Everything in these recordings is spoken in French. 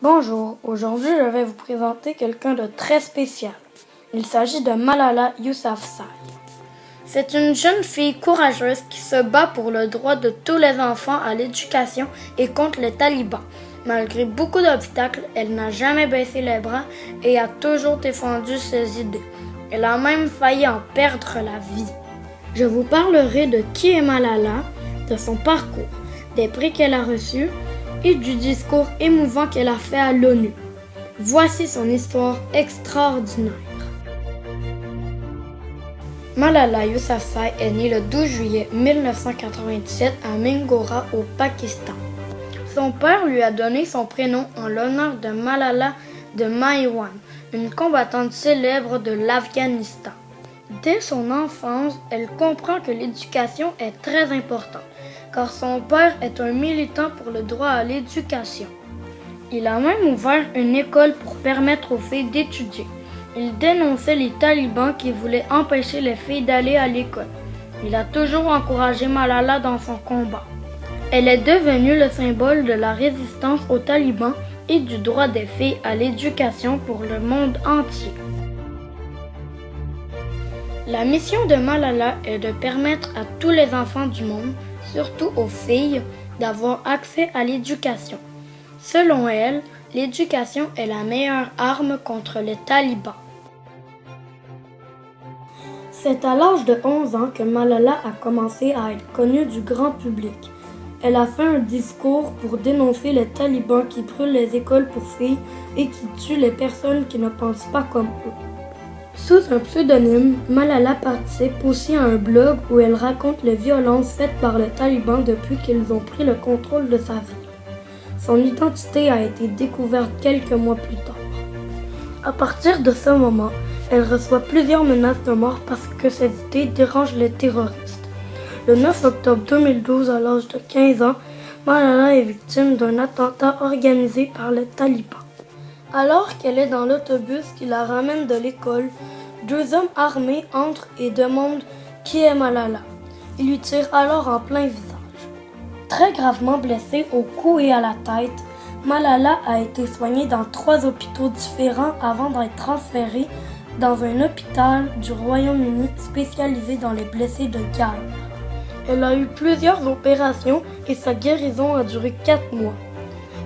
Bonjour, aujourd'hui je vais vous présenter quelqu'un de très spécial. Il s'agit de Malala Yousafzai. C'est une jeune fille courageuse qui se bat pour le droit de tous les enfants à l'éducation et contre les talibans. Malgré beaucoup d'obstacles, elle n'a jamais baissé les bras et a toujours défendu ses idées. Elle a même failli en perdre la vie. Je vous parlerai de qui est Malala, de son parcours, des prix qu'elle a reçus et du discours émouvant qu'elle a fait à l'ONU. Voici son histoire extraordinaire. Malala Yousafzai est née le 12 juillet 1997 à Mingora au Pakistan. Son père lui a donné son prénom en l'honneur de Malala de Maiwand, une combattante célèbre de l'Afghanistan. Dès son enfance, elle comprend que l'éducation est très importante, car son père est un militant pour le droit à l'éducation. Il a même ouvert une école pour permettre aux filles d'étudier. Il dénonçait les talibans qui voulaient empêcher les filles d'aller à l'école. Il a toujours encouragé Malala dans son combat. Elle est devenue le symbole de la résistance aux talibans et du droit des filles à l'éducation pour le monde entier. La mission de Malala est de permettre à tous les enfants du monde, surtout aux filles, d'avoir accès à l'éducation. Selon elle, l'éducation est la meilleure arme contre les talibans. C'est à l'âge de 11 ans que Malala a commencé à être connue du grand public. Elle a fait un discours pour dénoncer les talibans qui brûlent les écoles pour filles et qui tuent les personnes qui ne pensent pas comme eux. Sous un pseudonyme, Malala participe aussi à un blog où elle raconte les violences faites par les talibans depuis qu'ils ont pris le contrôle de sa vie. Son identité a été découverte quelques mois plus tard. À partir de ce moment, elle reçoit plusieurs menaces de mort parce que ses idées dérangent les terroristes. Le 9 octobre 2012, à l'âge de 15 ans, Malala est victime d'un attentat organisé par les talibans. Alors qu'elle est dans l'autobus qui la ramène de l'école, deux hommes armés entrent et demandent qui est Malala. Ils lui tirent alors en plein visage. Très gravement blessée au cou et à la tête, Malala a été soignée dans 3 hôpitaux différents avant d'être transférée dans un hôpital du Royaume-Uni spécialisé dans les blessés de guerre. Elle a eu plusieurs opérations et sa guérison a duré 4 mois.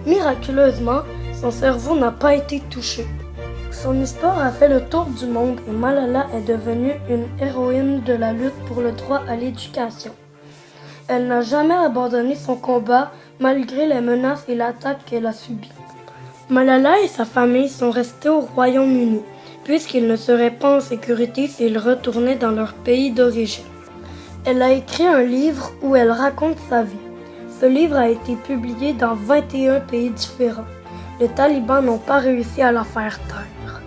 Miraculeusement, son cerveau n'a pas été touché. Son histoire a fait le tour du monde et Malala est devenue une héroïne de la lutte pour le droit à l'éducation. Elle n'a jamais abandonné son combat malgré les menaces et l'attaque qu'elle a subies. Malala et sa famille sont restés au Royaume-Uni, puisqu'ils ne seraient pas en sécurité s'ils retournaient dans leur pays d'origine. Elle a écrit un livre où elle raconte sa vie. Ce livre a été publié dans 21 pays différents. Les talibans n'ont pas réussi à la faire taire.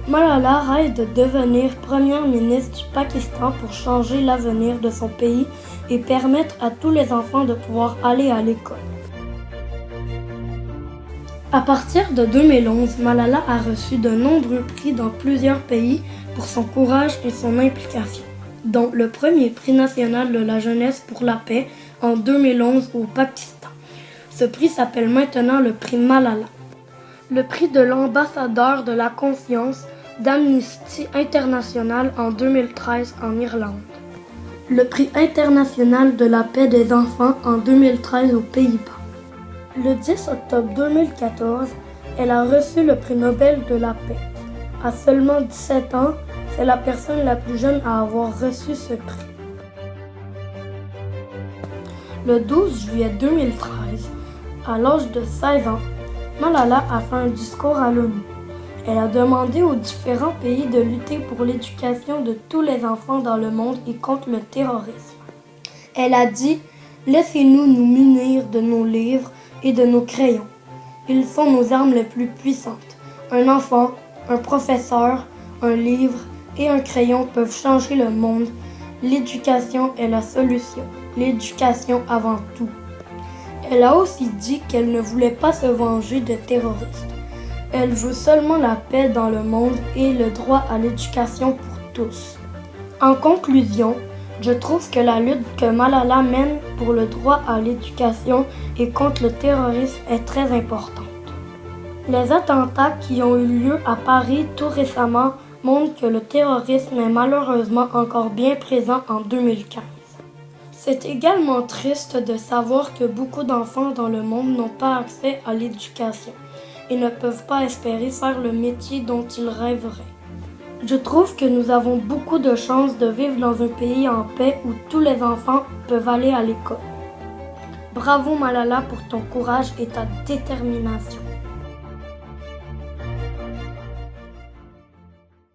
Malala rêve de devenir première ministre du Pakistan pour changer l'avenir de son pays et permettre à tous les enfants de pouvoir aller à l'école. À partir de 2011, Malala a reçu de nombreux prix dans plusieurs pays pour son courage et son implication, dont le premier prix national de la jeunesse pour la paix en 2011 au Pakistan. Ce prix s'appelle maintenant le prix Malala. Le prix de l'ambassadeur de la conscience d'Amnesty International en 2013 en Irlande. Le prix international de la paix des enfants en 2013 aux Pays-Bas. Le 10 octobre 2014, elle a reçu le prix Nobel de la paix. À seulement 17 ans, c'est la personne la plus jeune à avoir reçu ce prix. Le 12 juillet 2013, à l'âge de 16 ans, Malala a fait un discours à l'ONU. Elle a demandé aux différents pays de lutter pour l'éducation de tous les enfants dans le monde et contre le terrorisme. Elle a dit « Laissez-nous nous munir de nos livres et de nos crayons. Ils sont nos armes les plus puissantes. Un enfant, un professeur, un livre et un crayon peuvent changer le monde. L'éducation est la solution. L'éducation avant tout. » Elle a aussi dit qu'elle ne voulait pas se venger des terroristes. Elle veut seulement la paix dans le monde et le droit à l'éducation pour tous. En conclusion, je trouve que la lutte que Malala mène pour le droit à l'éducation et contre le terrorisme est très importante. Les attentats qui ont eu lieu à Paris tout récemment montrent que le terrorisme est malheureusement encore bien présent en 2015. C'est également triste de savoir que beaucoup d'enfants dans le monde n'ont pas accès à l'éducation et ne peuvent pas espérer faire le métier dont ils rêveraient. Je trouve que nous avons beaucoup de chance de vivre dans un pays en paix où tous les enfants peuvent aller à l'école. Bravo Malala pour ton courage et ta détermination.